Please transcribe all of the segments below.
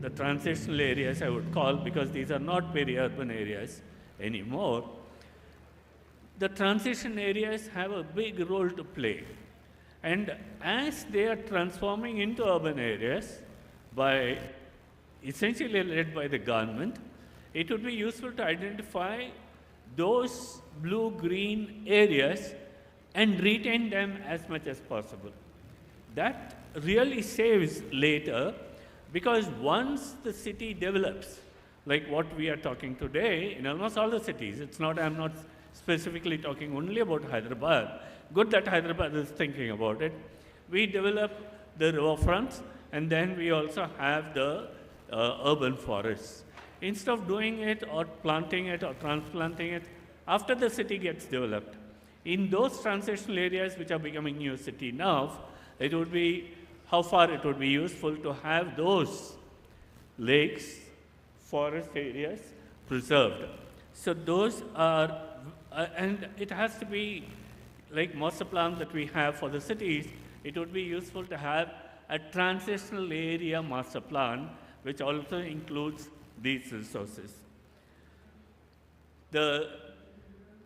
the transitional areas I would call, because these are not very urban areas anymore, the transition areas have a big role to play. And as they are transforming into urban areas, by essentially led by the government, it would be useful to identify those blue-green areas and retain them as much as possible. That really saves later, because once the city develops, like what we are talking today in almost all the cities, I'm not specifically talking only about Hyderabad. Good that Hyderabad is thinking about it. We develop the riverfronts, and then we also have the urban forests. Instead of doing it or planting it or transplanting it after the city gets developed, in those transitional areas which are becoming new city now, it would be how far it would be useful to have those lakes, forest areas preserved. So those are, and it has to be like master plan that we have for the cities. It would be useful to have a transitional area master plan, which also includes these resources.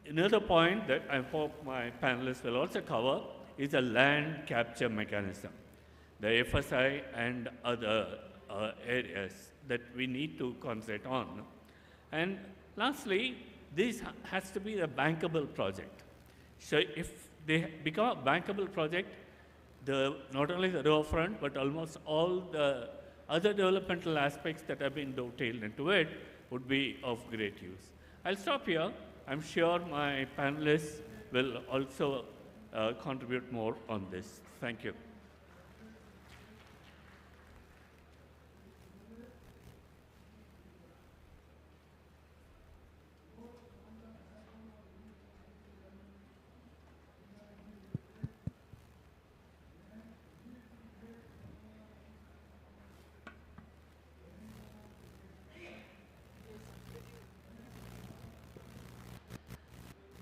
Another point that I hope my panelists will also cover is a land capture mechanism, the FSI and other areas that we need to concentrate on. And lastly, this has to be a bankable project. So if they become a bankable project, not only the riverfront, but almost all the other developmental aspects that have been dovetailed into it would be of great use. I'll stop here. I'm sure my panelists will also contribute more on this. Thank you.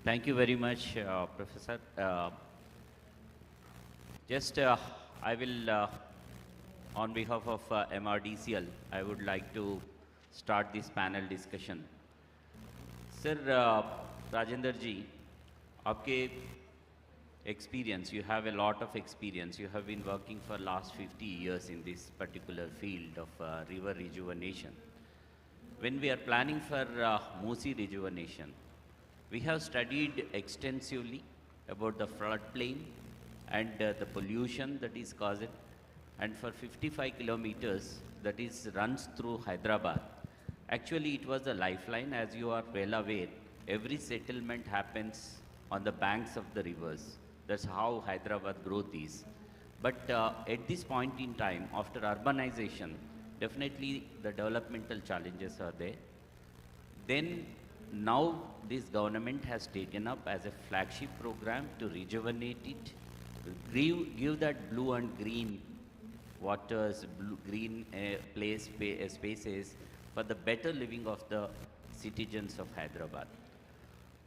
Thank you very much, Professor. I will, on behalf of MRDCL, I would like to start this panel discussion. Sir, Rajender ji, आपके experience, you have a lot of experience. You have been working for last 50 years in this particular field of river rejuvenation. When we are planning for Musi rejuvenation, we have studied extensively about the floodplain and the pollution that is caused. And for 55 kilometers that is runs through Hyderabad, actually it was a lifeline. As you are well aware, every settlement happens on the banks of the rivers. That's how Hyderabad growth is. But at this point in time, after urbanization, definitely the developmental challenges are there. Then now this government has taken up as a flagship program to rejuvenate it, give that blue and green waters, green spaces for the better living of the citizens of Hyderabad.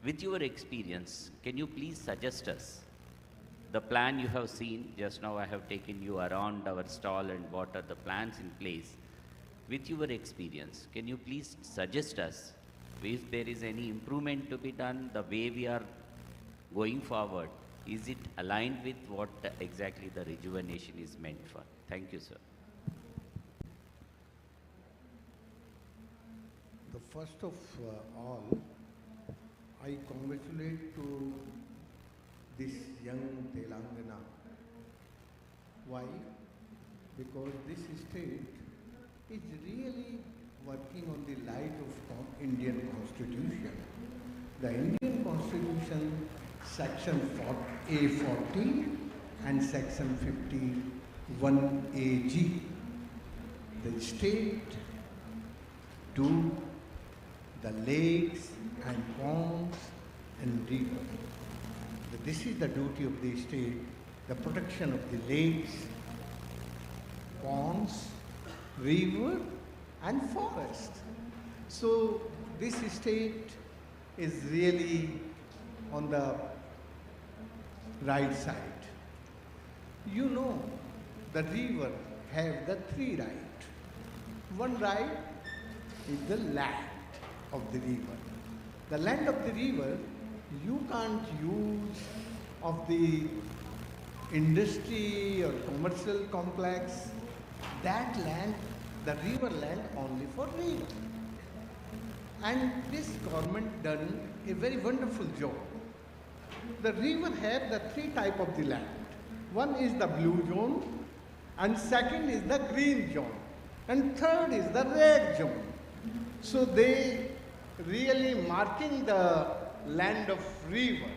With your experience, can you please suggest us the plan you have seen? Just now I have taken you around our stall and what are the plans in place. With your experience, can you please suggest us if there is any improvement to be done, the way we are going forward, is it aligned with what exactly the rejuvenation is meant for? Thank you, sir. The first of all, I congratulate to this young Telangana. Why? Because this state is really working on the light of Indian Constitution. The Indian Constitution, Section A40 and Section 51AG, the state to the lakes and ponds and rivers. This is the duty of the state, the protection of the lakes, ponds, river and forest. So this state is really on the right side. You know, the river have the three rights. One right is the land of the river. The land of the river, you can't use of the industry or commercial complex. That land, the river land, only for river. And this government done a very wonderful job. The river have the three type of the land. One is the blue zone, and second is the green zone, and third is the red zone. So they really marking the land of river.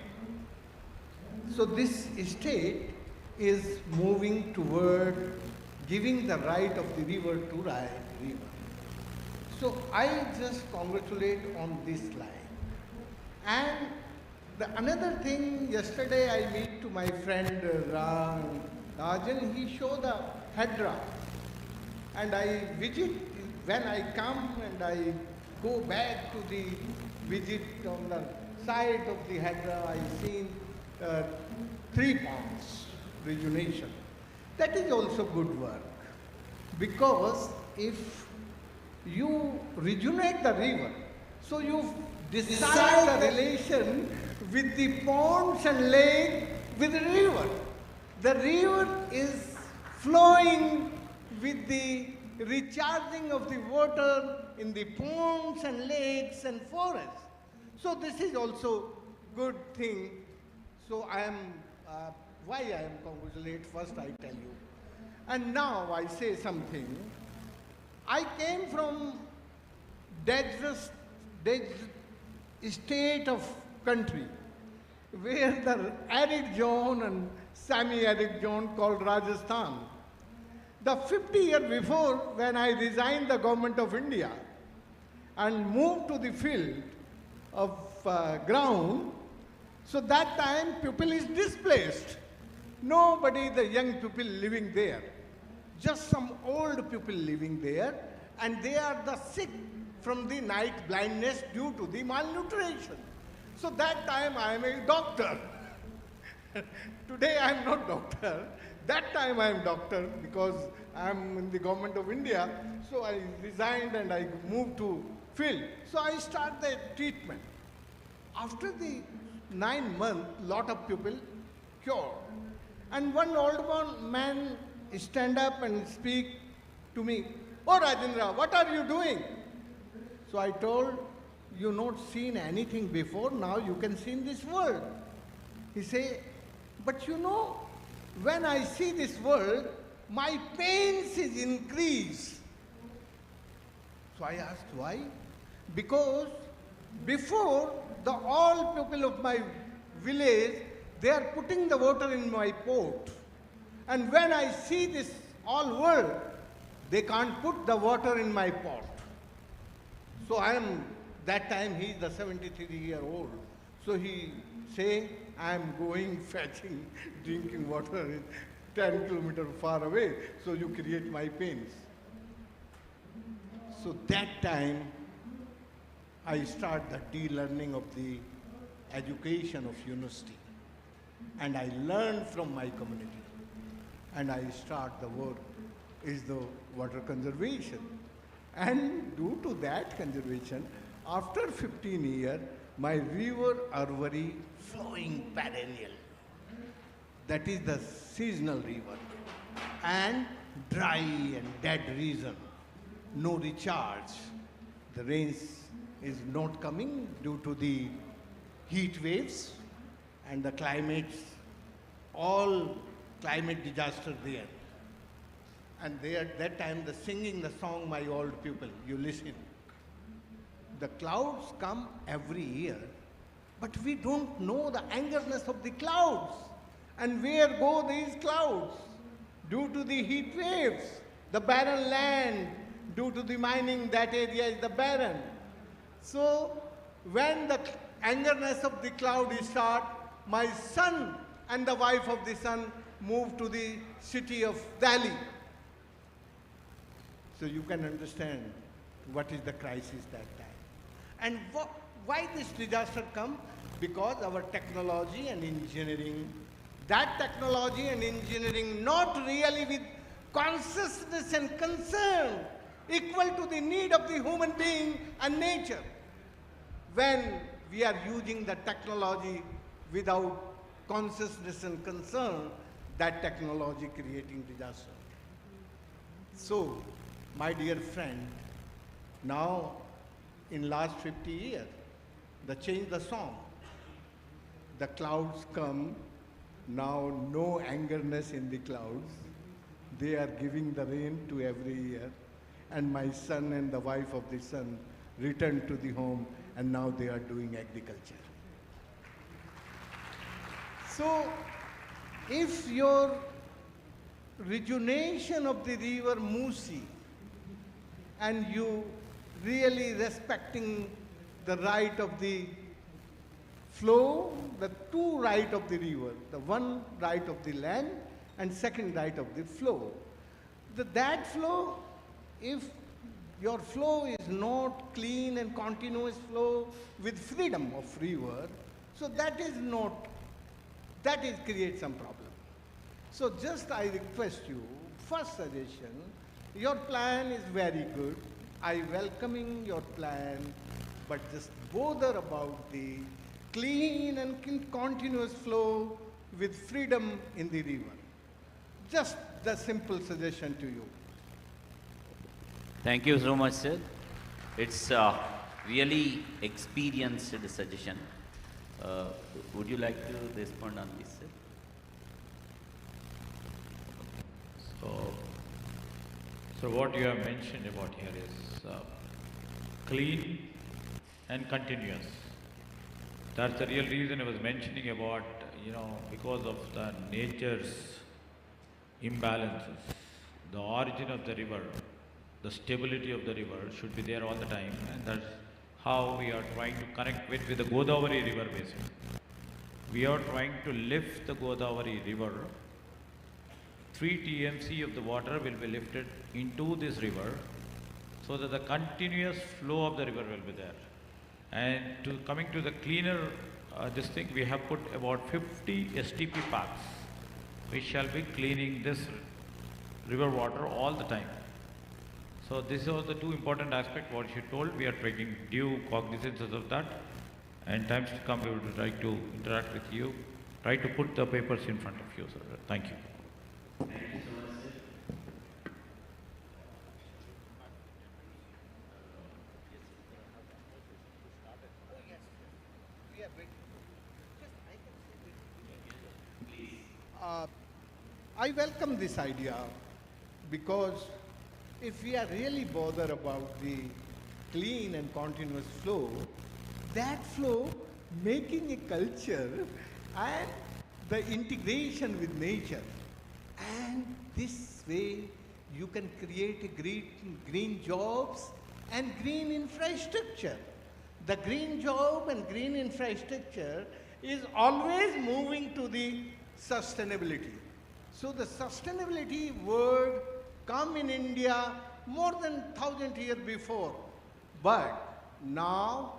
So this state is moving toward giving the right of the river to river. So I just congratulate on this line. And another thing, yesterday I meet to my friend Rajan, he showed the Hedra. And I visit, when I come and I go back to the visit on the side of the Hedra, I seen 3 ponds, rejuvenation. That is also good work. Because if you rejuvenate the river, so you decide the relation with the ponds and lake with the river. The river is flowing with the recharging of the water in the ponds and lakes and forests. So this is also good thing. So I am, why I am congratulate, first I tell you. And now I say something. I came from desert state of country where the arid zone and semi-arid zone called Rajasthan. The 50 years before, when I resigned the government of India and moved to the field of ground, so that time people is displaced. Nobody, the young people living there. Just some old people living there, and they are the sick from the night blindness due to the malnutrition. So that time I am a doctor. Today I am not doctor. That time I am doctor because I am in the government of India. So I resigned and I moved to field. So I start the treatment. After the 9 months, lot of people cured. And one old man stand up and speak to me, "Oh Rajendra, what are you doing?" So I told, "You not seen anything before, now you can see in this world." He say, "But you know, when I see this world, my pains is increased." So I asked why? Because before, the all people of my village, they are putting the water in my pot. And when I see this all world, they can't put the water in my pot. So I am, that time he is the 73-year-old. So he say, "I am going fetching, drinking water 10 kilometers far away, so you create my pains." So that time, I start the de-learning of the education of university. And I learned from my community. And I start the work is the water conservation. And due to that conservation, after 15 years, my river Arvari flowing perennial. That is the seasonal river. And dry and dead region, no recharge. The rains is not coming due to the heat waves and the climates, all climate disaster there. And they at that time, the singing the song, my old people, you listen. The clouds come every year, but we don't know the angerness of the clouds. And where go these clouds? Due to the heat waves, the barren land, due to the mining, that area is the barren. So when the angerness of the cloud is start, my son and the wife of the son moved to the city of Delhi. So you can understand what is the crisis that time. And why this disaster come? Because our technology and engineering, that technology and engineering not really with consciousness and concern equal to the need of the human being and nature. When we are using the technology without consciousness and concern, that technology creating disaster. So, my dear friend, now in last 50 years, the change the song. The clouds come, now no angerness in the clouds. They are giving the rain to every year. And my son and the wife of the son returned to the home, and now they are doing agriculture. So, if your rejuvenation of the river Musi and you really respecting the right of the flow, the two right of the river, the one right of the land and second right of the flow. That flow, if your flow is not clean and continuous flow with freedom of river, so that is not, that is create some problem. So just I request you, first suggestion, your plan is very good. I welcoming your plan, but just bother about the clean and continuous flow with freedom in the river. Just the simple suggestion to you. Thank you so much, sir. It's really experienced suggestion. Would you like to respond on this, sir? So what you have mentioned about here is clean and continuous. That's the real reason I was mentioning about, because of the nature's imbalances, the origin of the river, the stability of the river should be there all the time, and that's how we are trying to connect with the Godavari river basin. We are trying to lift the Godavari river. 3 TMC of the water will be lifted into this river so that the continuous flow of the river will be there. And coming to the cleaner, this thing, we have put about 50 STP packs. We shall be cleaning this river water all the time. So this are the two important aspects what you told. We are taking due cognizance of that. And times to come, we would like to interact with you. Try to put the papers in front of you, sir. Thank you. Thank you so much, sir. I welcome this idea because if we are really bothered about the clean and continuous flow, that flow making a culture and the integration with nature. And this way you can create a green jobs and green infrastructure. The green job and green infrastructure is always moving to the sustainability. So the sustainability word come in India more than 1,000 years before. But now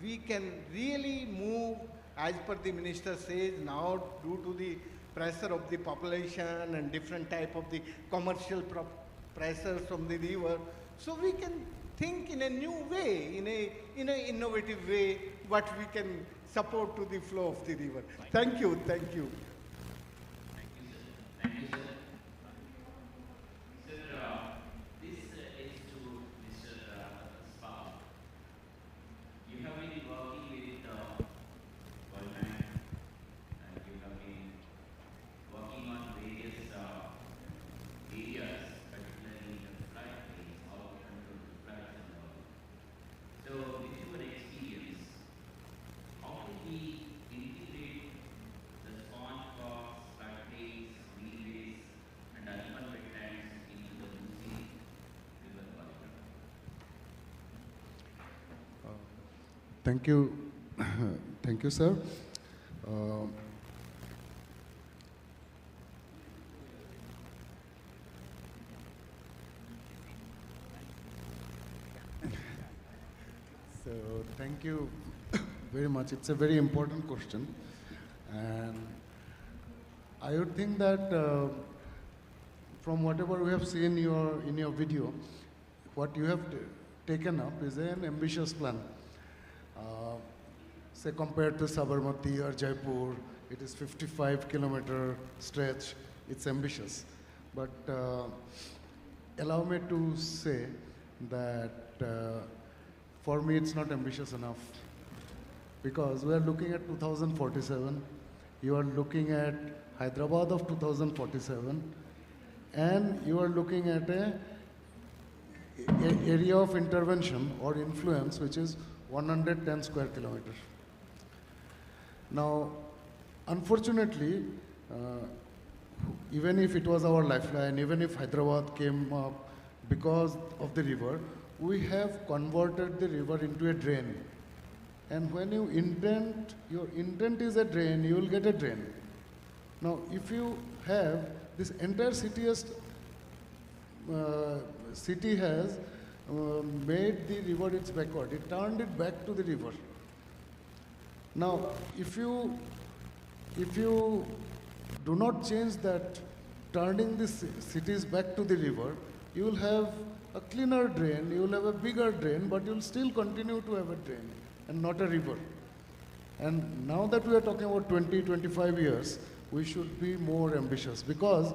we can really move, as per the minister says, now due to the pressure of the population and different type of the commercial pressures from the river. So we can think in a new way, in a innovative way, what we can support to the flow of the river. Thank you, thank you. Thank you, sir. Sir, this is to Mr. Spa. You have been working with World Bank, and you have been working on various areas, particularly the floodplains, how to control the floods and all. So, with your experience, how do we integrate the sponge box, floodplains, wheelways, and urban wetlands into the Musi river corridor? Thank you. Thank you, sir. So thank you very much. It's a very important question, and I would think that from whatever we have seen in your video, what you have taken up is an ambitious plan. Uh, Say compared to Sabarmati or Jaipur, it is 55-kilometer stretch. It's ambitious, but allow me to say that for me it's not ambitious enough, because we are looking at 2047. You are looking at Hyderabad of 2047, and you are looking at a area of intervention or influence which is 110 square kilometers. Now, unfortunately, even if it was our lifeline, even if Hyderabad came up because of the river, we have converted the river into a drain. And when you intend, your intent is a drain, you will get a drain. Now, if you have this entire city has made the river its backward, it turned it back to the river. Now, if you do not change that, turning the cities back to the river, you will have a cleaner drain, you will have a bigger drain, but you will still continue to have a drain and not a river. And now that we are talking about 20, 25 years, we should be more ambitious, because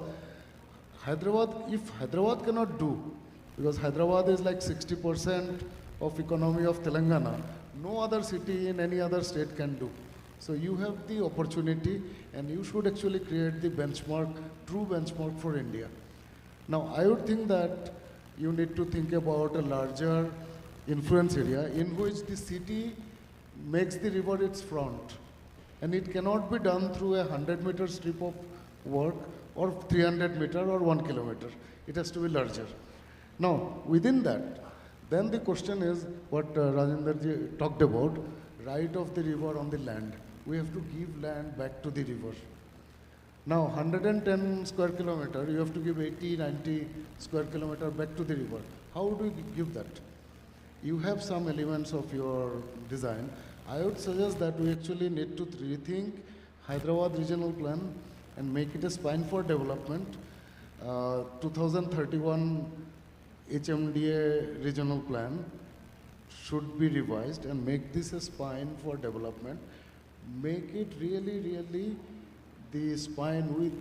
Hyderabad, if Hyderabad cannot do, because Hyderabad is like 60% of economy of Telangana, no other city in any other state can do. So you have the opportunity, and you should actually create the benchmark, true benchmark for India. Now, I would think that you need to think about a larger influence area in which the city makes the river its front. And it cannot be done through a 100-meter strip of work or 300-meter or 1 kilometer. It has to be larger. Now, within that, then the question is what Rajendraji talked about, right of the river on the land. We have to give land back to the river. Now, 110 square kilometer, you have to give 80, 90 square kilometer back to the river. How do you give that? You have some elements of your design. I would suggest that we actually need to rethink Hyderabad regional plan and make it a spine for development. 2031 HMDA regional plan should be revised and make this a spine for development. Make it really, really the spine with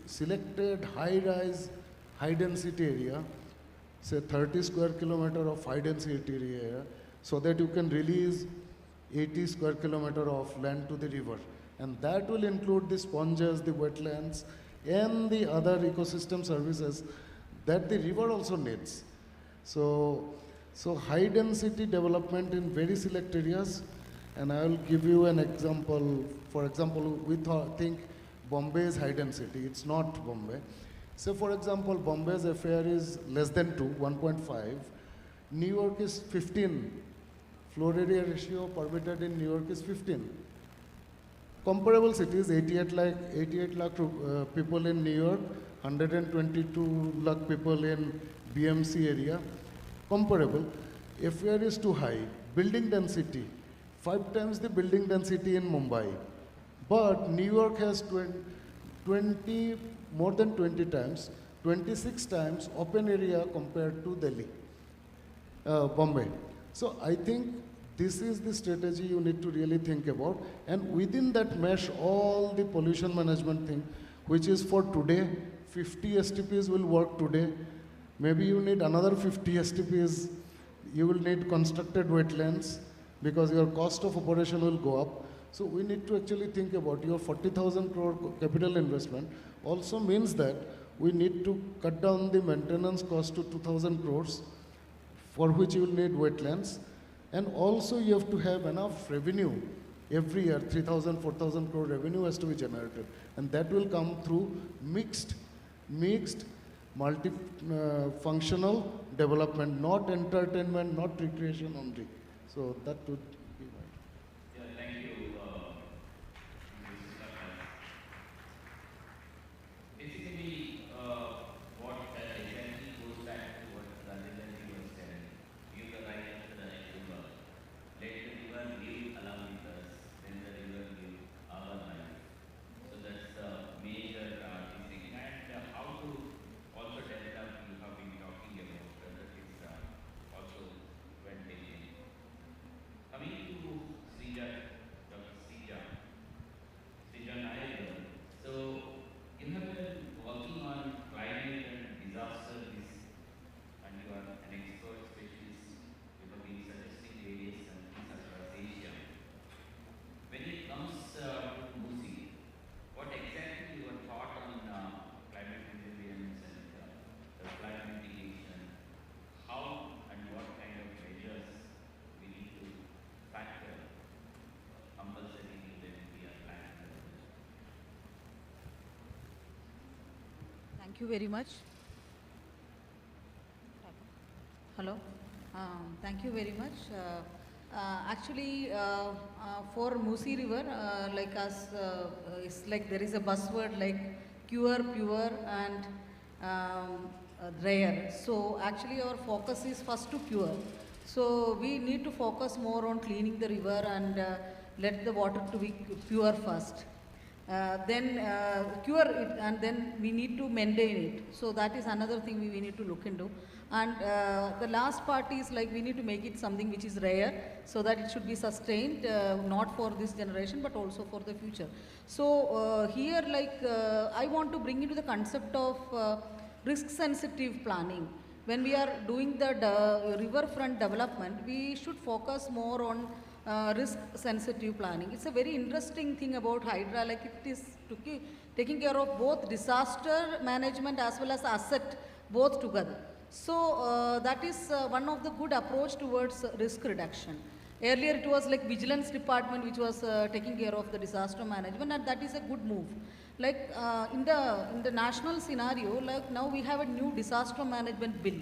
selected high-rise, high-density area, say 30 square kilometer of high-density area, so that you can release 80 square kilometer of land to the river. And that will include the sponges, the wetlands, and the other ecosystem services that the river also needs. So high-density development in very select areas, and I will give you an example. For example, we think Bombay is high density. It's not Bombay. So for example, Bombay's FAR is less than 2, 1.5. New York is 15. Floor area ratio permitted in New York is 15. Comparable cities, 88 lakh people in New York, 122 lakh people in BMC area. Comparable. FAR is too high. Building density, 5 times the building density in Mumbai. But New York has more than 20 times, 26 times open area compared to Delhi, Bombay. So I think this is the strategy you need to really think about. And within that mesh, all the pollution management thing, which is for today, 50 STPs will work today. Maybe you need another 50 STPs. You will need constructed wetlands because your cost of operation will go up. So we need to actually think about your 40,000 crore capital investment also means that we need to cut down the maintenance cost to 2,000 crores, for which you will need wetlands. And also you have to have enough revenue every year, 3,000, 4,000 crore revenue has to be generated. And that will come through mixed multi-functional development, not entertainment, not recreation only. So that would be my. Yeah, thank you. Basically, what exactly goes back to what Rajendraji was telling. Give the right to the river. Let the river live along with us. Then the river live our life. So that's the major thing. And how to also develop, you have been talking about whether it's Thank you very much. Hello. Thank you very much. Actually, for Musi River, like us, it's like there is a buzzword like pure, and rare. So actually, our focus is first to pure. So we need to focus more on cleaning the river and let the water to be pure first. Then cure it, and then we need to maintain it. So that is another thing we need to look into. And the last part is like we need to make it something which is rare, so that it should be sustained, not for this generation but also for the future. So here like I want to bring into the concept of risk sensitive planning. When we are doing the riverfront development, we should focus more on risk sensitive planning. It's a very interesting thing about Hydra, like it is taking care of both disaster management as well as asset both together. So that is one of the good approach towards risk reduction. Earlier it was like vigilance department which was taking care of the disaster management, and that is a good move. Like in the national scenario, like now we have a new disaster management bill.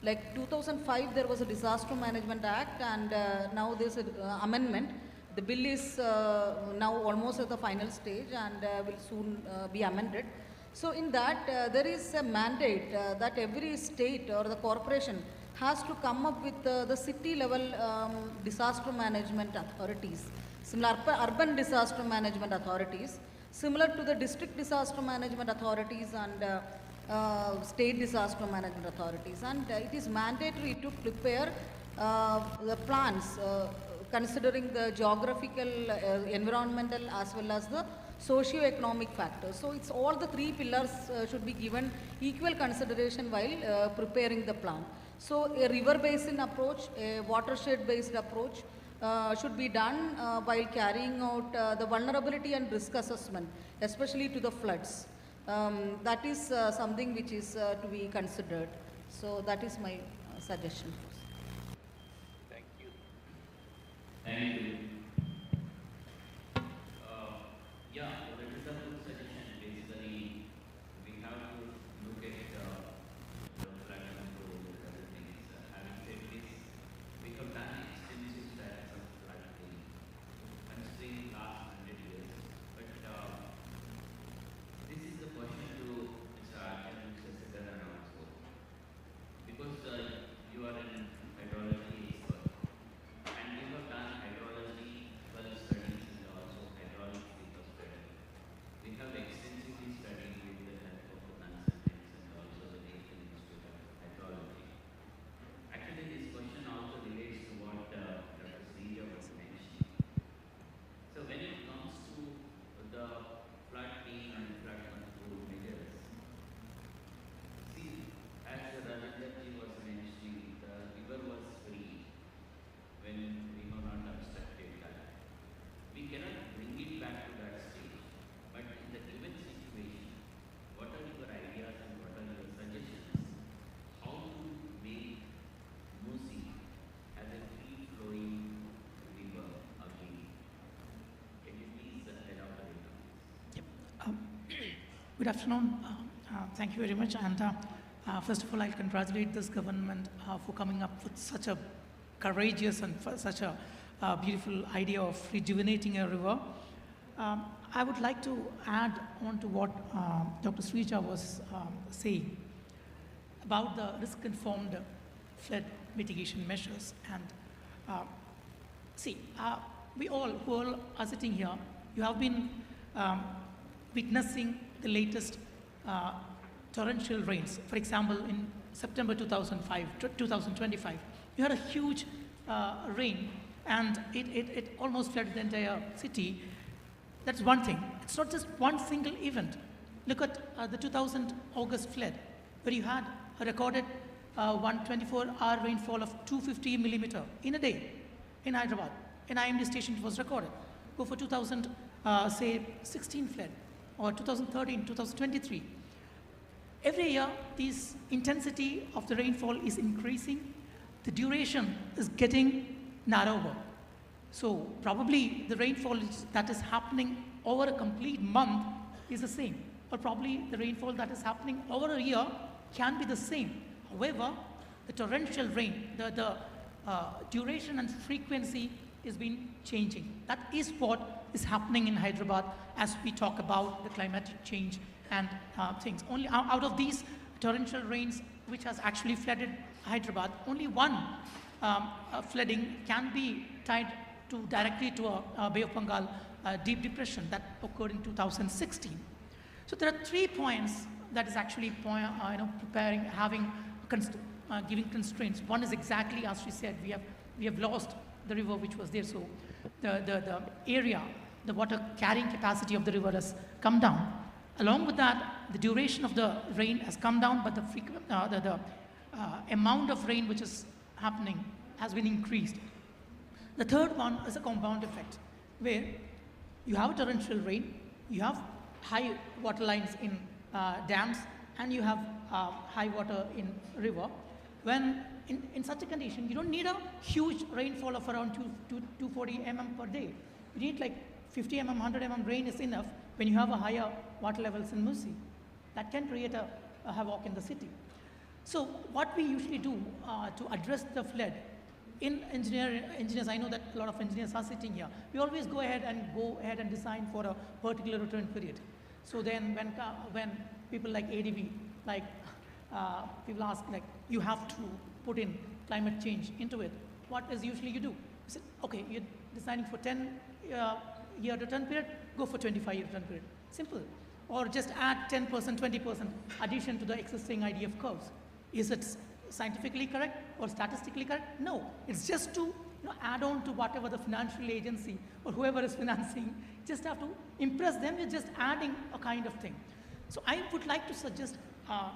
Like 2005 there was a Disaster Management Act, and now there's an amendment. The bill is now almost at the final stage and will soon be amended. So in that there is a mandate that every state or the corporation has to come up with the city level disaster management authorities, similar urban disaster management authorities, similar to the district disaster management authorities and state disaster management authorities. And it is mandatory to prepare the plans considering the geographical, environmental as well as the socio-economic factors. So it's all the three pillars should be given equal consideration while preparing the plan. So a river basin approach, a watershed based approach should be done while carrying out the vulnerability and risk assessment, especially to the floods. That is something which is to be considered. So that is my suggestion. Thank you. Thank you. Yeah, that is a good suggestion. Basically, we have to look at the flood control and other things. Having said this, we have done extensive studies of flood control, considering last 100 years. But this is the question to Mr. Arjun and Mr. Siddharan also. Because you are an hydrology expert, and you have done hydrology well studies and also hydraulic paper study. We have extensively studied with the help of the consultants and also the National Institute of Hydrology. Actually, this question also relates to what Dr. Sriya was mentioning. So when it comes to the flooding and flood control measures, see, as Rajandarji was mentioning, the river was free when we have not obstructed that. We cannot bring it back to that stage, but in the given situation, what are your ideas and what are your suggestions? How to make Musi as a free-flowing river again? Can you please elaborate on this? Yep. Good afternoon. Thank you very much. And first of all, I'll congratulate this government for coming up with such a courageous and such a beautiful idea of rejuvenating a river. I would like to add on to what Dr. Srija was saying about the risk-informed flood mitigation measures. And see, we all who all are sitting here, you have been witnessing the latest torrential rains. For example, in September 2025, you had a huge rain, and it almost flooded the entire city. That's one thing. It's not just one single event. Look at the 2000 August flood, where you had a recorded 124-hour rainfall of 250 millimeter in a day in Hyderabad. In IMD station, it was recorded. Go for 2016 flood, or 2013, 2023. Every year, this intensity of the rainfall is increasing. The duration is getting narrower. So probably the rainfall that is happening over a complete month is the same, or probably the rainfall that is happening over a year can be the same. However, the torrential rain, the duration and frequency is been changing. That is what is happening in Hyderabad as we talk about the climatic change and things. Only out of these torrential rains which has actually flooded Hyderabad, only one flooding can be tied directly to a Bay of Bengal deep depression that occurred in 2016. So there are 3 points that is actually preparing, having giving constraints. One is exactly as she said, we have lost the river which was there, so the area, the water carrying capacity of the river has come down. Along with that, the duration of the rain has come down, but the amount of rain which is happening has been increased. The third one is a compound effect, where you have torrential rain, you have high water lines in dams, and you have high water in river. When in such a condition, you don't need a huge rainfall of around 240 mm per day. You need like 50 mm, 100 mm rain is enough when you have a higher water levels in Musi. That can create a havoc in the city. So what we usually do to address the flood, in engineers, I know that a lot of engineers are sitting here. We always go ahead and design for a particular return period. So then when people like ADB, like people ask, like, you have to put in climate change into it, what is usually you do? You say, okay, you're designing for 10-year return period, go for 25-year return period. Simple. Or just add 10%, 20% addition to the existing IDF curves. Is it scientifically correct or statistically correct? No. It's just to add on to whatever the financial agency or whoever is financing, just have to impress them. You're just adding a kind of thing. So I would like to suggest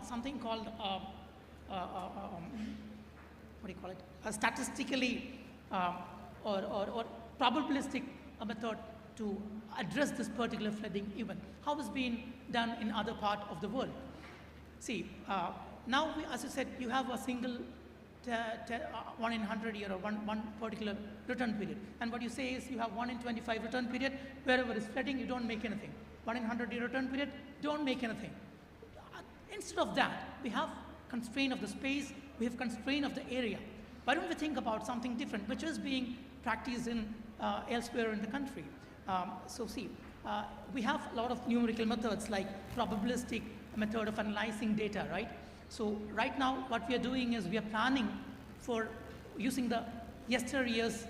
something called, what do you call it, a statistically or probabilistic method to address this particular flooding event. How is being done in other part of the world? See, now, as I said, you have a single 1 in 100 year or one particular return period. And what you say is you have 1 in 25 return period, wherever it's flooding, you don't make anything. 1 in 100 year return period, don't make anything. Instead of that, we have constraint of the space, we have constraint of the area. Why don't we think about something different, which is being practiced in elsewhere in the country? So see, we have a lot of numerical methods like probabilistic method of analyzing data, right? So right now, what we are doing is we are planning for using the yesteryear's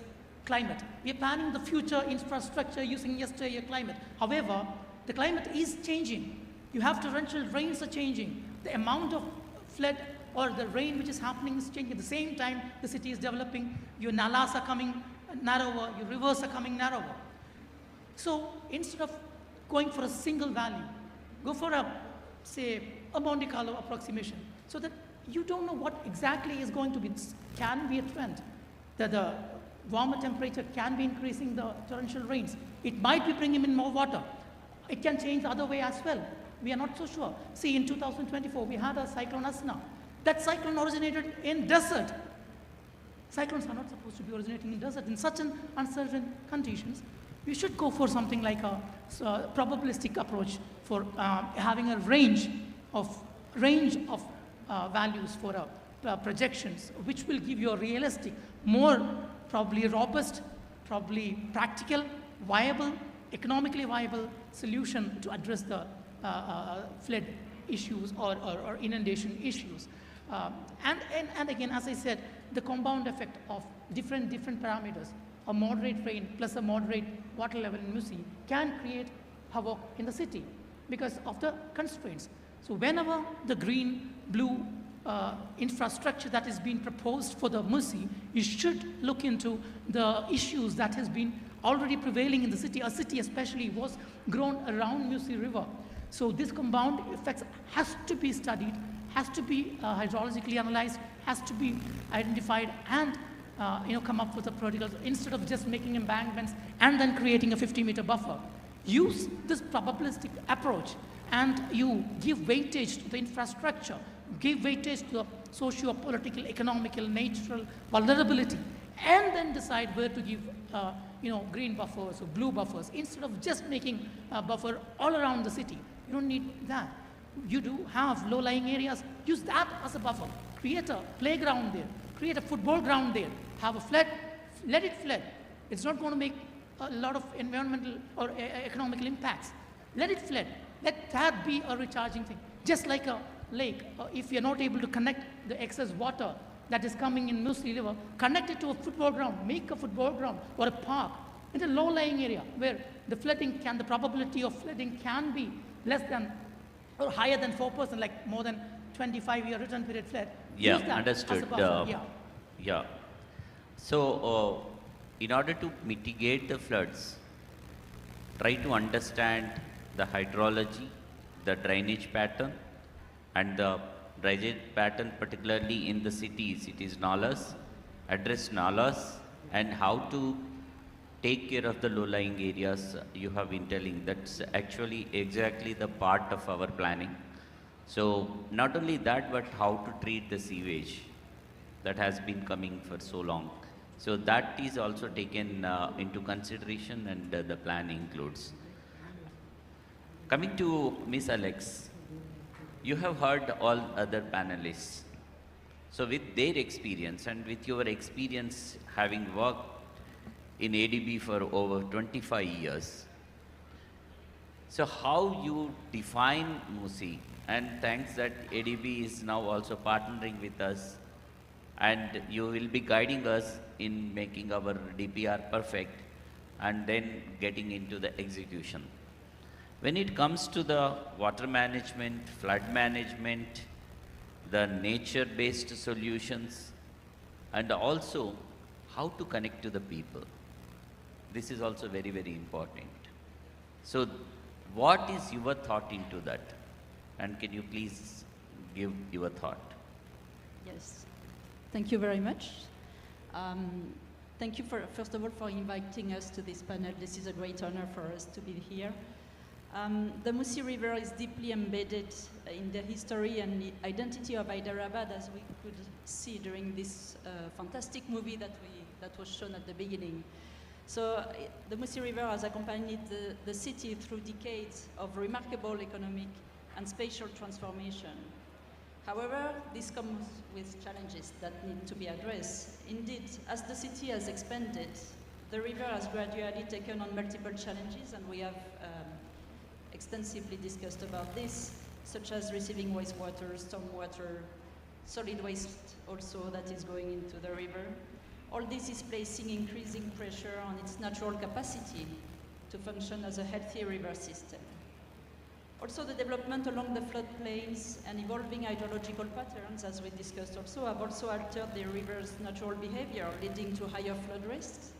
climate. We are planning the future infrastructure using yesteryear climate. However, the climate is changing. You have torrential rains are changing. The amount of flood or the rain which is happening is changing. At the same time, the city is developing. Your nalas are coming narrower. Your rivers are coming narrower. So instead of going for a single value, go for say, a Monte Carlo approximation, so that you don't know what exactly is going to be. This can be a trend. That the warmer temperature can be increasing the torrential rains. It might be bringing in more water. It can change the other way as well. We are not so sure. See, in 2024, we had a cyclone Asna. That cyclone originated in desert. Cyclones are not supposed to be originating in desert. In such an uncertain conditions, we should go for something like a probabilistic approach for having a range of values for projections, which will give you a realistic, more probably robust, probably practical, viable, economically viable solution to address the flood issues or inundation issues. And again, as I said, the compound effect of different parameters, a moderate rain plus a moderate water level in Musi can create havoc in the city because of the constraints. So whenever the green, blue infrastructure that is being proposed for the Musi, you should look into the issues that has been already prevailing in the city. A city especially was grown around Musi River. So this compound effects has to be studied, has to be hydrologically analyzed, has to be identified and come up with a protocol instead of just making embankments and then creating a 50-meter buffer. Use this probabilistic approach and you give weightage to the infrastructure, give weightage to the socio-political, economical, natural vulnerability, and then decide where to give green buffers or blue buffers instead of just making a buffer all around the city. You don't need that. You do have low-lying areas. Use that as a buffer. Create a playground there. Create a football ground there. Have a flood. Let it flood. It's not going to make a lot of environmental or economical impacts. Let it flood. Let that be a recharging thing. Just like a lake, if you're not able to connect the excess water that is coming in Musi River, connect it to a football ground. Make a football ground or a park in a low-lying area where the probability of flooding can be less than or higher than 4%, like more than 25-year return period flood. Yeah, Use that understood. as a buffer. Yeah. So, in order to mitigate the floods, try to understand the hydrology, the drainage pattern, and the drainage pattern, particularly in the cities. It is nalas, address nalas, and how to take care of the low-lying areas you have been telling. That's actually exactly the part of our planning. So not only that, but how to treat the sewage that has been coming for so long. So that is also taken into consideration, and the plan includes. Coming to Miss Alex, you have heard all other panelists. So with their experience and with your experience having worked in ADB for over 25 years, so how you define Musi, and thanks that ADB is now also partnering with us, and you will be guiding us in making our DPR perfect and then getting into the execution. When it comes to the water management, flood management, the nature-based solutions, and also how to connect to the people, this is also very, very important. So what is your thought into that? And can you please give your thought? Yes, thank you very much. Thank you, first of all, for inviting us to this panel. This is a great honor for us to be here. The Musi River is deeply embedded in the history and identity of Hyderabad, as we could see during this fantastic movie that was shown at the beginning. So the Musi River has accompanied the city through decades of remarkable economic and spatial transformation. However, this comes with challenges that need to be addressed. Indeed, as the city has expanded, the river has gradually taken on multiple challenges, and we have extensively discussed about this, such as receiving wastewater, stormwater, solid waste also that is going into the river. All this is placing increasing pressure on its natural capacity to function as a healthy river system. Also, the development along the floodplains and evolving hydrological patterns, as we discussed also, have also altered the river's natural behavior, leading to higher flood risks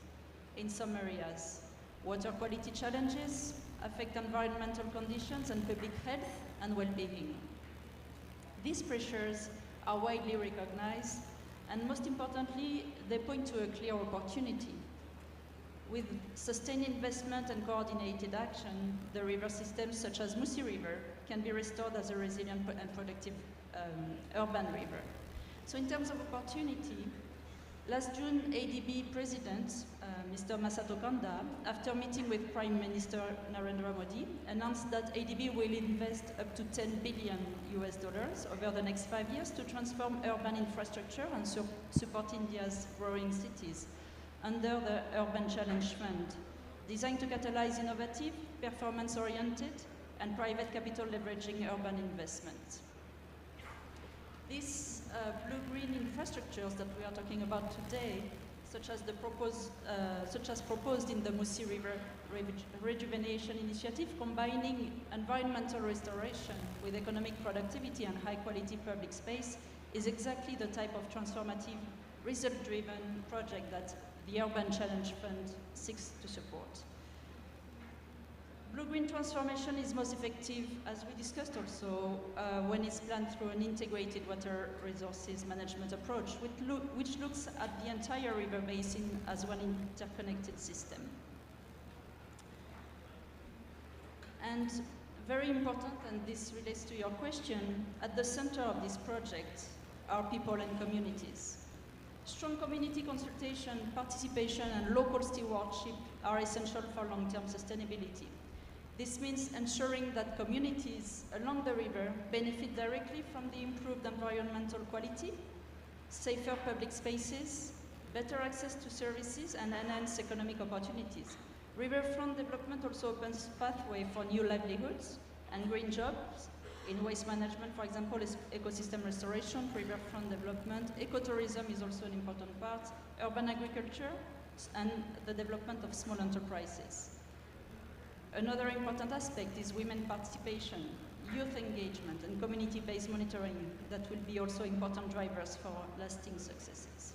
in some areas. Water quality challenges affect environmental conditions and public health and well-being. These pressures are widely recognized, and most importantly, they point to a clear opportunity. With sustained investment and coordinated action, the river systems such as Musi River can be restored as a resilient and productive urban river. So in terms of opportunity, last June, ADB President, Mr. Masato Kanda, after meeting with Prime Minister Narendra Modi, announced that ADB will invest up to $10 billion over the next 5 years to transform urban infrastructure and support India's growing cities under the Urban Challenge Fund, designed to catalyze innovative, performance-oriented, and private capital leveraging urban investment. These blue-green infrastructures that we are talking about today, such as proposed in the Musi River Rejuvenation Initiative, combining environmental restoration with economic productivity and high-quality public space, is exactly the type of transformative, result-driven project that the Urban Challenge Fund seeks to support. Blue-green transformation is most effective, as we discussed also, when it's planned through an integrated water resources management approach, which looks at the entire river basin as one interconnected system. And very important, and this relates to your question, at the center of this project are people and communities. Strong community consultation, participation, and local stewardship are essential for long-term sustainability. This means ensuring that communities along the river benefit directly from the improved environmental quality, safer public spaces, better access to services, and enhanced economic opportunities. Riverfront development also opens pathway for new livelihoods and green jobs in waste management, for example, ecosystem restoration, riverfront development. Ecotourism is also an important part, urban agriculture, and the development of small enterprises. Another important aspect is women participation, youth engagement, and community-based monitoring that will be also important drivers for lasting successes.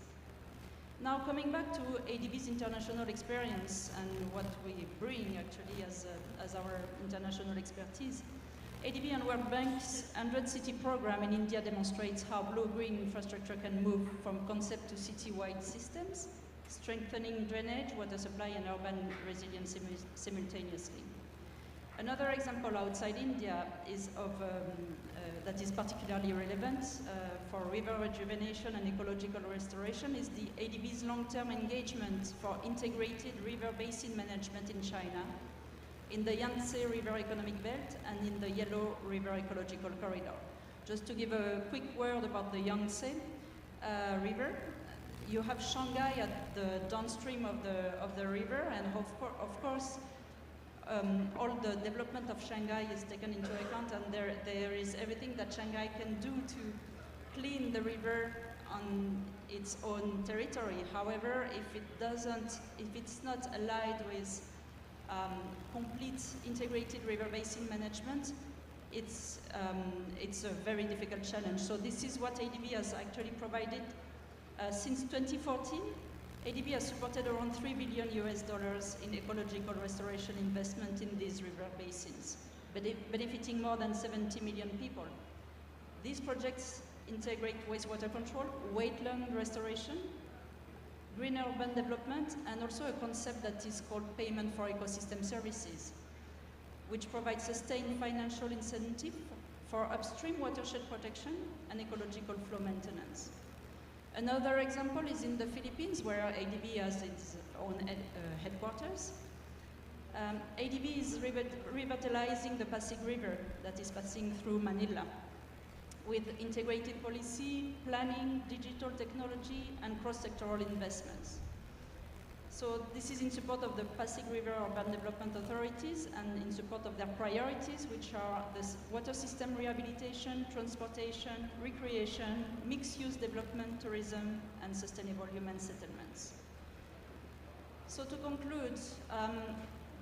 Now, coming back to ADB's international experience and what we bring actually as our international expertise, ADB and World Bank's 100 City program in India demonstrates how blue-green infrastructure can move from concept to city-wide systems, strengthening drainage, water supply, and urban resilience simultaneously. Another example outside India is that is particularly relevant for river rejuvenation and ecological restoration is the ADB's long-term engagement for integrated river basin management in China, in the Yangtze River Economic Belt and in the Yellow River Ecological Corridor. Just to give a quick word about the Yangtze River, you have Shanghai at the downstream of the river, and of course, all the development of Shanghai is taken into account, and there is everything that Shanghai can do to clean the river on its own territory. However, if it's not allied with complete integrated river basin management, it's a very difficult challenge. So this is what ADB has actually provided. Since 2014, ADB has supported around $3 billion in ecological restoration investment in these river basins, benefiting more than 70 million people. These projects integrate wastewater control, wetland restoration, green urban development, and also a concept that is called payment for ecosystem services, which provides sustained financial incentive for upstream watershed protection and ecological flow maintenance. Another example is in the Philippines, where ADB has its own headquarters. ADB is revitalizing the Pasig River that is passing through Manila with integrated policy, planning, digital technology, and cross-sectoral investments. So this is in support of the Pasig River Urban Development Authorities and in support of their priorities, which are the water system rehabilitation, transportation, recreation, mixed-use development, tourism, and sustainable human settlements. So to conclude,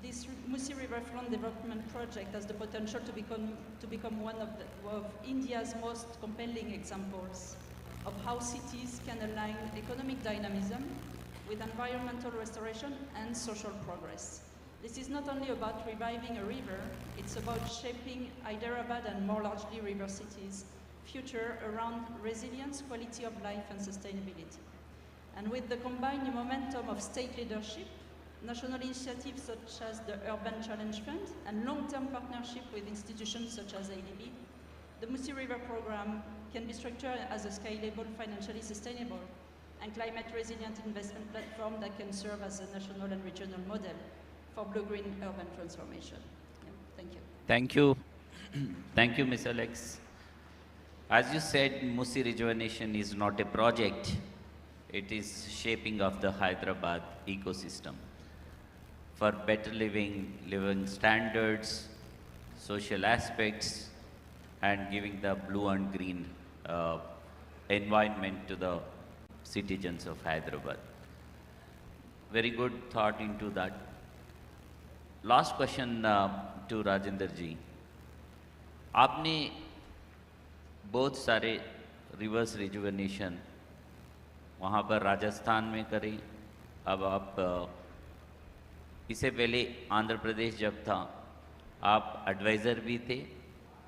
this Musi Riverfront Development Project has the potential to become one of India's most compelling examples of how cities can align economic dynamism with environmental restoration and social progress. This is not only about reviving a river, it's about shaping Hyderabad and more largely river cities' future around resilience, quality of life, and sustainability. And with the combined momentum of state leadership, national initiatives such as the Urban Challenge Fund, and long-term partnership with institutions such as ADB, the Musi River program can be structured as a scalable, financially sustainable, and climate-resilient investment platform that can serve as a national and regional model for blue-green urban transformation. Yeah, thank you. Thank you. Thank you, Ms. Alex. As you said, Musi Rejuvenation is not a project. It is shaping of the Hyderabad ecosystem for better living standards, social aspects, and giving the blue and green environment to the citizens of Hyderabad. Very good thought into that. Last question to Rajendra ji. आपने बहुत सारे reverse rejuvenation वहाँ पर राजस्थान में करी. अब आप इससे पहले आंध्र प्रदेश जब था आप एडवाइज़र भी थे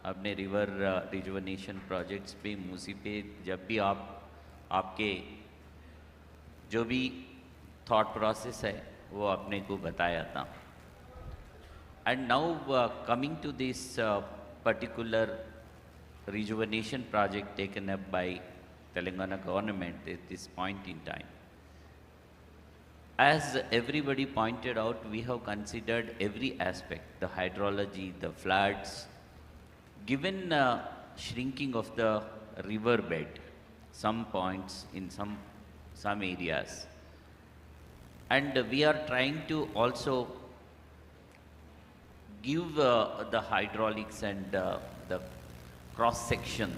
अपने रिवर रिजुवेनेशन प्रोजेक्ट्स पे, मूसी पे. जब भी आपके जो भी थॉट प्रोसेस है वो अपने को बताया था. And now coming to this particular rejuvenation project taken up by Telangana government at this point in time. As everybody pointed out, we have considered every aspect, the hydrology, the floods, given shrinking of the river bed, some points in some areas. And we are trying to also give the hydraulics and the cross section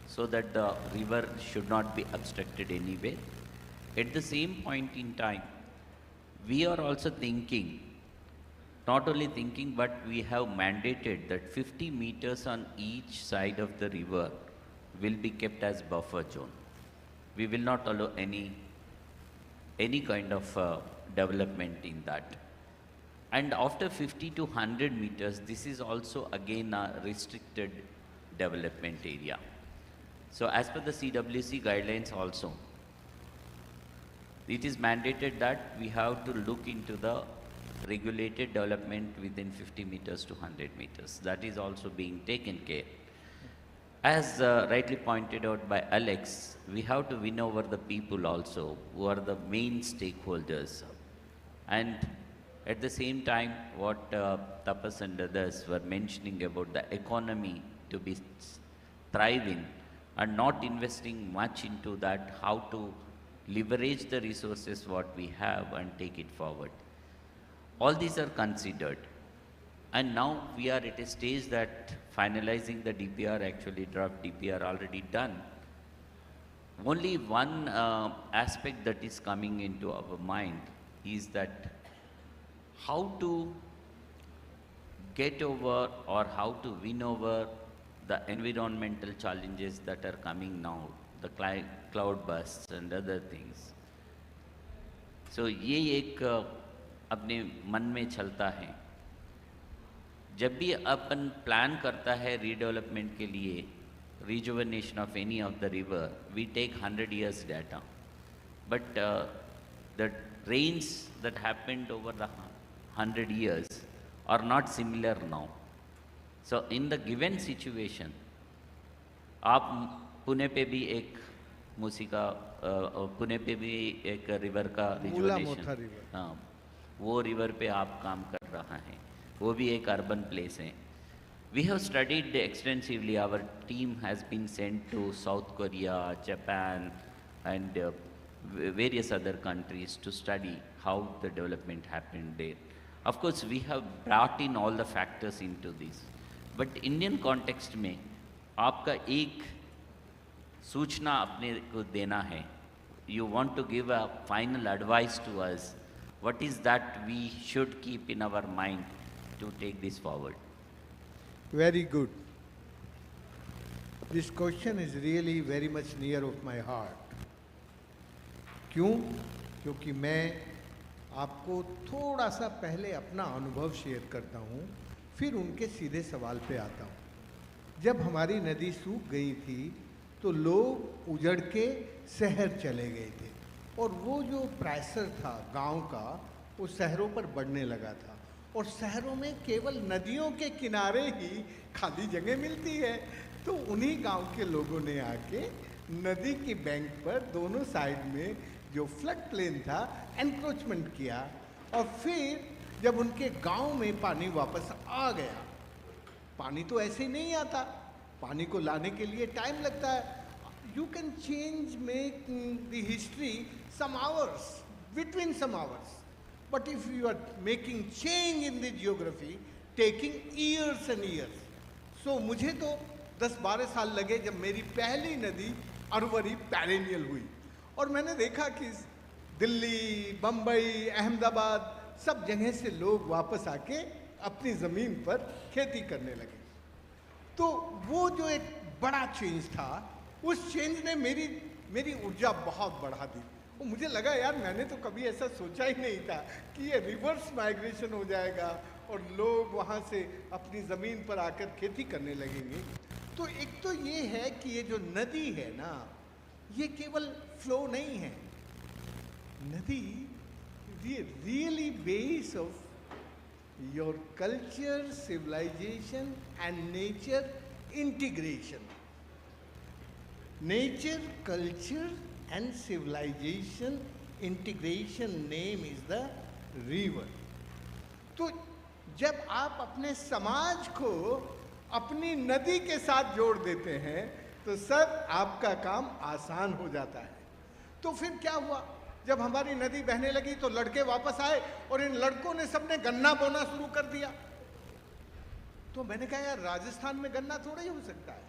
so that the river should not be obstructed anyway. At the same point in time, we are also thinking, not only thinking, but we have mandated that 50 meters on each side of the river will be kept as buffer zone. We will not allow any kind of development in that. And after 50 to 100 meters, this is also again a restricted development area. So as per the CWC guidelines also, it is mandated that we have to look into the regulated development within 50 meters to 100 meters. That is also being taken care. As rightly pointed out by Alex, we have to win over the people also, who are the main stakeholders. And at the same time, what Tapas and others were mentioning about the economy to be thriving and not investing much into that, how to leverage the resources what we have and take it forward. All these are considered. And now we are at a stage that finalizing the DPR, actually draft DPR already done. Only one aspect that is coming into our mind is that how to get over or how to win over the environmental challenges that are coming now, the cloud bursts and other things. So ये एक अपने मन में चलता है. जब भी अपन plan करता है रीडेवलपमेंट के लिए, rejuvenation of any of the river, we take 100 years data. But the rains that happened over the 100 years are not similar now. So in the given situation, आप पुणे पे भी एक मूसिका, पुणे पे भी एक रिवर का रिजुवनेशन, हाँ, वो रिवर पे आप काम कर रहा है, वो भी एक अर्बन प्लेस है. We have studied extensively. Our team has been sent to South Korea, Japan, and various other countries to study how the development happened there. Of course, we have brought in all the factors into this. But Indian context में आपका एक सूचना अपने को देना है. You want to give a final advice to us. What is that we should keep in our mind to take this forward? Very good. This question is really very much near of my heart. क्यों? क्योंकि मैं आपको थोड़ा सा पहले अपना अनुभव share करता हूँ, फिर उनके सीधे सवाल पे आता हूँ. जब हमारी नदी सूख गई थी तो लोग उजड़ के शहर चले गए थे और वो जो प्रेशर था गांव का वो शहरों पर बढ़ने लगा था और शहरों में केवल नदियों के किनारे ही खाली जगह मिलती है. तो उन्हीं गांव के लोगों ने आके नदी की बैंक पर दोनों साइड में जो फ्लड प्लेन था एनक्रोचमेंट किया और फिर जब उनके गांव में पानी वापस आ गया, पानी तो ऐसे ही नहीं आता, पानी को लाने के लिए टाइम लगता है. You can change make the history some hours, between some hours, but if you are making change in the geography, taking years and years. So मुझे तो 10-12 साल लगे जब मेरी पहली नदी अरवरी पेरेनियल हुई और मैंने देखा कि दिल्ली, बम्बई, अहमदाबाद सब जगह से लोग वापस आके अपनी ज़मीन पर खेती करने लगे. तो वो जो एक बड़ा चेंज था, उस चेंज ने मेरी ऊर्जा बहुत बढ़ा दी. और मुझे लगा यार मैंने तो कभी ऐसा सोचा ही नहीं था कि ये रिवर्स माइग्रेशन हो जाएगा और लोग वहाँ से अपनी ज़मीन पर आकर खेती करने लगेंगे. तो एक तो ये है कि ये जो नदी है ना, ये केवल फ्लो नहीं है. नदी ये really base of your culture, civilization and nature integration. Nature, culture and civilization integration name is the river. तो जब आप अपने समाज को अपनी नदी के साथ जोड़ देते हैं तो सर आपका काम आसान हो जाता है। तो फिर क्या हुआ, जब हमारी नदी बहने लगी तो लड़के वापस आए और इन लड़कों ने सबने गन्ना बोना शुरू कर दिया। तो मैंने कहा यार राजस्थान में गन्ना थोड़ा ही हो सकता है,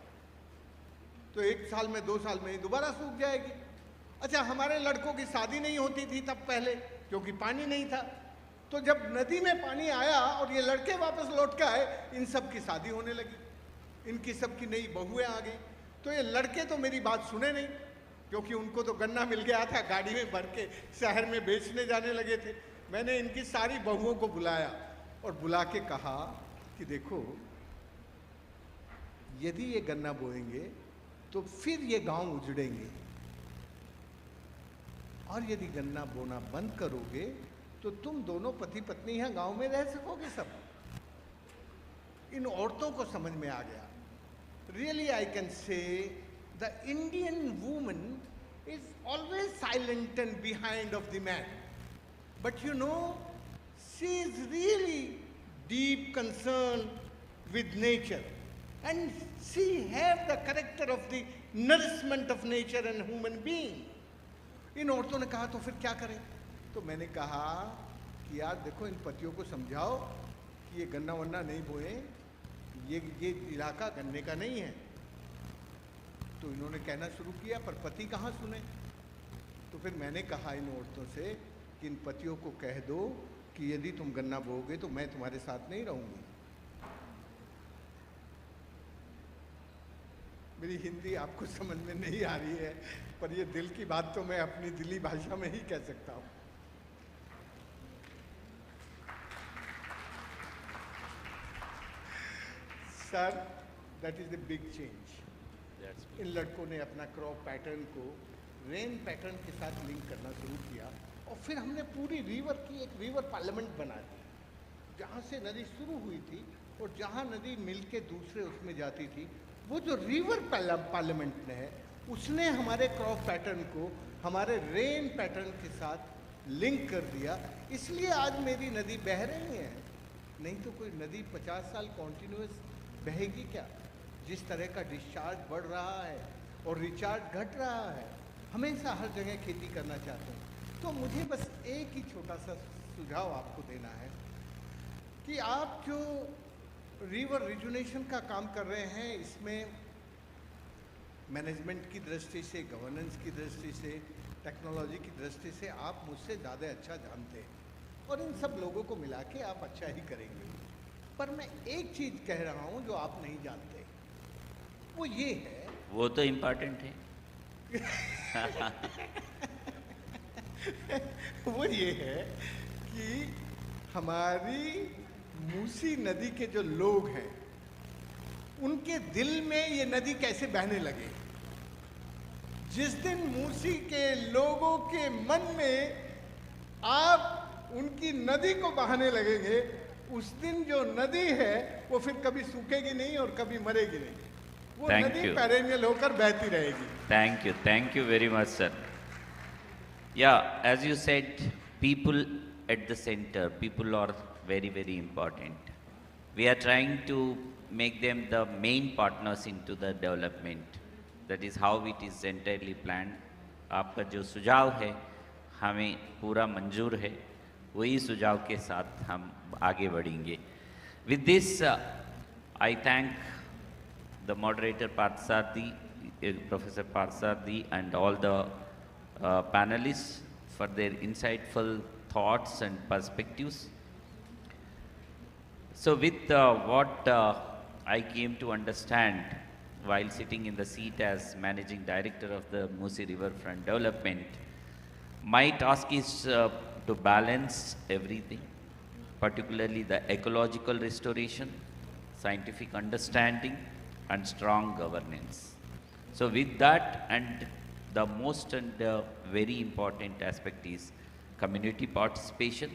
तो 1 साल में 2 साल में दोबारा सूख जाएगी। अच्छा, हमारे लड़कों की शादी नहीं होती थी तब पहले, क्योंकि पानी नहीं था। तो जब नदी में पानी आया और ये लड़के वापस लौट के आए, इन सब की शादी होने लगी, इनकी सब की नई बहुएं आ गई। तो ये लड़के तो मेरी बात सुने नहीं, क्योंकि उनको तो गन्ना मिल गया था, गाड़ी में भर के शहर में बेचने जाने लगे थे। मैंने इनकी सारी बहुओं को बुलाया और बुला के कहा कि देखो, यदि ये गन्ना बोएंगे तो फिर ये गांव उजड़ेंगे, और यदि गन्ना बोना बंद करोगे तो तुम दोनों पति पत्नी यहां गांव में रह सकोगे सब। इन औरतों को समझ में आ गया। Really I can say the Indian woman is always silent and behind of the man, but you know she is really deep concern with nature, and she have the character of the nourishment of nature and human being. इन औरतों ने कहा तो फिर क्या करें? तो मैंने कहा कि यार देखो, इन पतियों को समझाओ कि ये गन्ना वन्ना नहीं बोए, ये इलाका गन्ने का नहीं है। तो इन्होंने कहना शुरू किया, पर पति कहाँ सुने। तो फिर मैंने कहा इन औरतों से कि इन पतियों को कह दो कि यदि तुम गन्ना बोओगे तो मैं तुम्हारे साथ नहीं रहूंगी। मेरी हिंदी आपको समझ में नहीं आ रही है, पर ये दिल की बात तो मैं अपनी दिली भाषा में ही कह सकता हूं। Sir, that is the big change. इन लड़कों ने अपना क्रॉप पैटर्न को रेन पैटर्न के साथ लिंक करना शुरू किया, और फिर हमने पूरी रिवर की एक रिवर पार्लियामेंट बना दी, जहाँ से नदी शुरू हुई थी और जहाँ नदी मिलके दूसरे उसमें जाती थी। वो जो रिवर पार्लियामेंट ने है, उसने हमारे क्रॉप पैटर्न को हमारे रेन पैटर्न के साथ लिंक कर दिया। इसलिए आज मेरी नदी बह रही है, नहीं तो कोई नदी 50 साल कॉन्टिन्यूस बहेगी क्या? जिस तरह का डिस्चार्ज बढ़ रहा है और रिचार्ज घट रहा है, हमेशा हर जगह खेती करना चाहते हैं। तो मुझे बस एक ही छोटा सा सुझाव आपको देना है कि आप जो रिवर रिजुनेशन का काम कर रहे हैं, इसमें मैनेजमेंट की दृष्टि से, गवर्नेंस की दृष्टि से, टेक्नोलॉजी की दृष्टि से आप मुझसे ज़्यादा अच्छा जानते हैं, और इन सब लोगों को मिला के आप अच्छा ही करेंगे। पर मैं एक चीज़ कह रहा हूँ जो आप नहीं जानते, वो ये है। वो तो इम्पोर्टेंट है। वो ये है कि हमारी मूसी नदी के जो लोग हैं, उनके दिल में ये नदी कैसे बहने लगे। जिस दिन मूसी के लोगों के मन में आप उनकी नदी को बहाने लगेंगे, उस दिन जो नदी है वो फिर कभी सूखेगी नहीं और कभी मरेगी नहीं। वो नदी पेरेनियल होकर बहती रहेगी। Thank you very much, sir. Yeah, as you said, people at the center, people are very, very important. We are trying to make them the main partners into the development. That is how it is entirely planned. आपका जो सुझाव है हमें पूरा मंजूर है, वही सुझाव के साथ हम आगे बढ़ेंगे। With this, I thank the moderator Parthasarthi, Professor Parthasarthi, and all the panelists for their insightful thoughts and perspectives. So with what I came to understand while sitting in the seat as Managing Director of the Musi Riverfront Development, my task is to balance everything, particularly the ecological restoration, scientific understanding, and strong governance. So with that, and the most and very important aspect is community participation,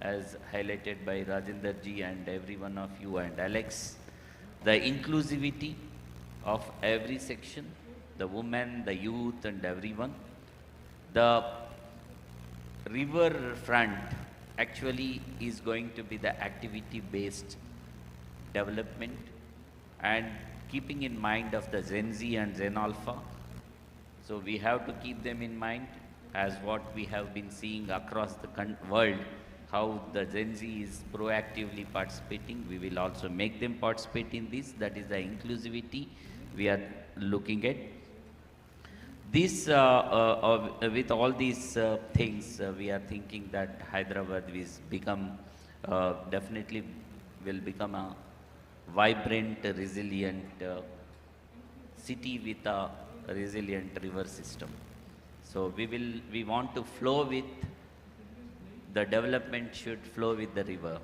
as highlighted by Rajendra ji and every one of you and Alex, the inclusivity of every section, the women, the youth and everyone, the river front actually is going to be the activity-based development, and keeping in mind of the Gen Z and Gen Alpha. So we have to keep them in mind, as what we have been seeing across the world, how the Gen Z is proactively participating. We will also make them participate in this. That is the inclusivity we are looking at. This, with all these things, we are thinking that Hyderabad definitely will become a vibrant, resilient city with a resilient river system. So we want to flow with, the development should flow with the river.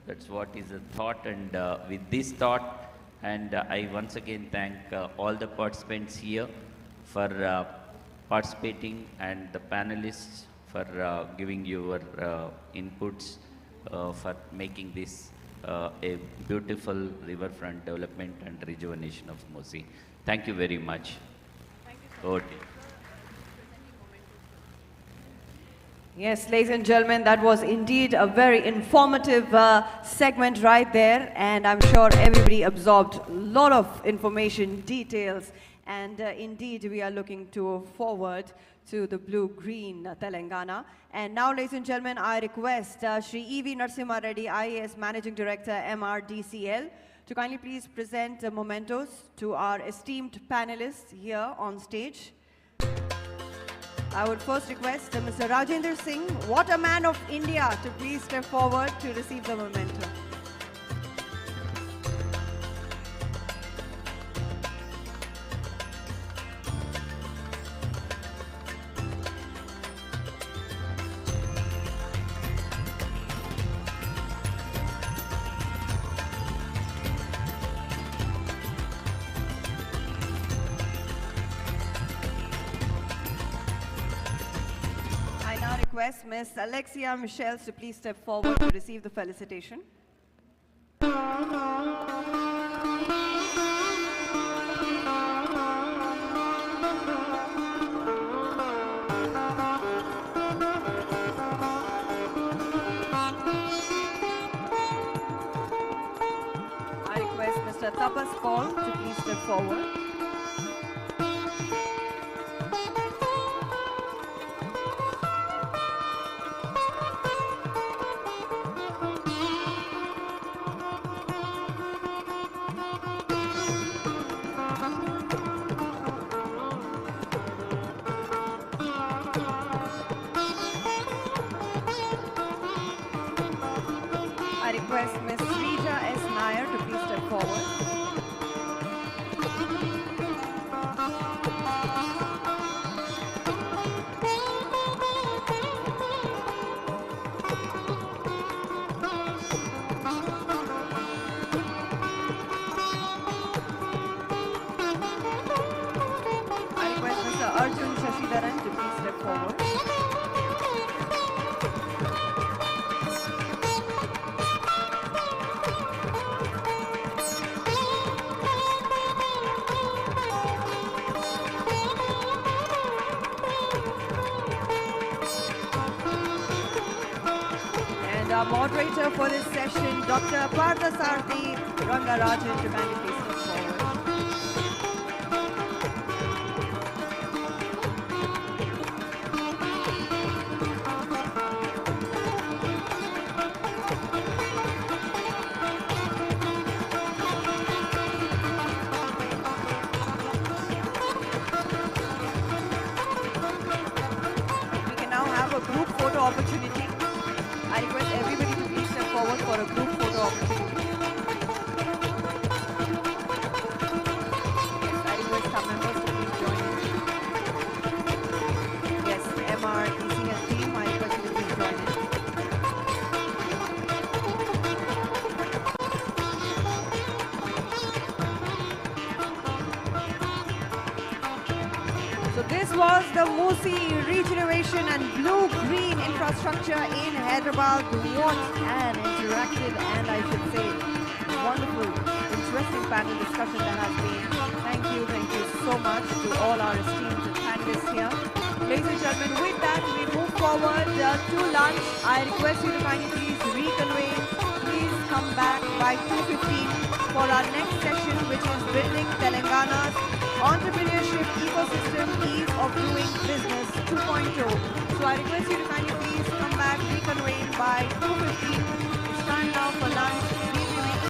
That's what is the thought, and with this thought, and I once again thank all the participants here for participating, and the panelists for giving your inputs for making this a beautiful riverfront development and rejuvenation of Musi. Thank you very much. Thank you so much. Yes, ladies and gentlemen, that was indeed a very informative segment right there, and I'm sure everybody absorbed a lot of information, details, and indeed we are looking forward to the blue-green Telangana. And now, ladies and gentlemen, I request Shri E.V. Narasimha Reddy, IAS Managing Director, MRDCL, to kindly please present mementos to our esteemed panelists here on stage. I would first request Mr. Rajendra Singh, what a man of India, to please step forward to receive the memento. Request Ms. Alexia Michels to please step forward to receive the felicitation. I request Mr. Tapas Paul to please step forward. Our moderator for this session, Dr. Parthasarthi Rangarajan, to kindly please step forward. We can now have a group photo opportunity. I request everybody to please step forward for a group photo opportunity. Yes, I request some members to please join in. Yes, MRDCL team, I request you to please join in. So this was the Musi Regeneration and Blue-Green Infrastructure in Hyderabad. What an interactive and, I should say, wonderful, interesting panel discussion that has been. Thank you so much to all our esteemed panelists. panelists here. Ladies and gentlemen, with that, we move forward to lunch. I request you to kindly please reconvene. Please come back by 2:15 for our next session, which is Building Telangana's Entrepreneurship Ecosystem Ease of Doing Business 2.0. So I request you to kindly please come back, reconvene by 2:15. It's time now for lunch.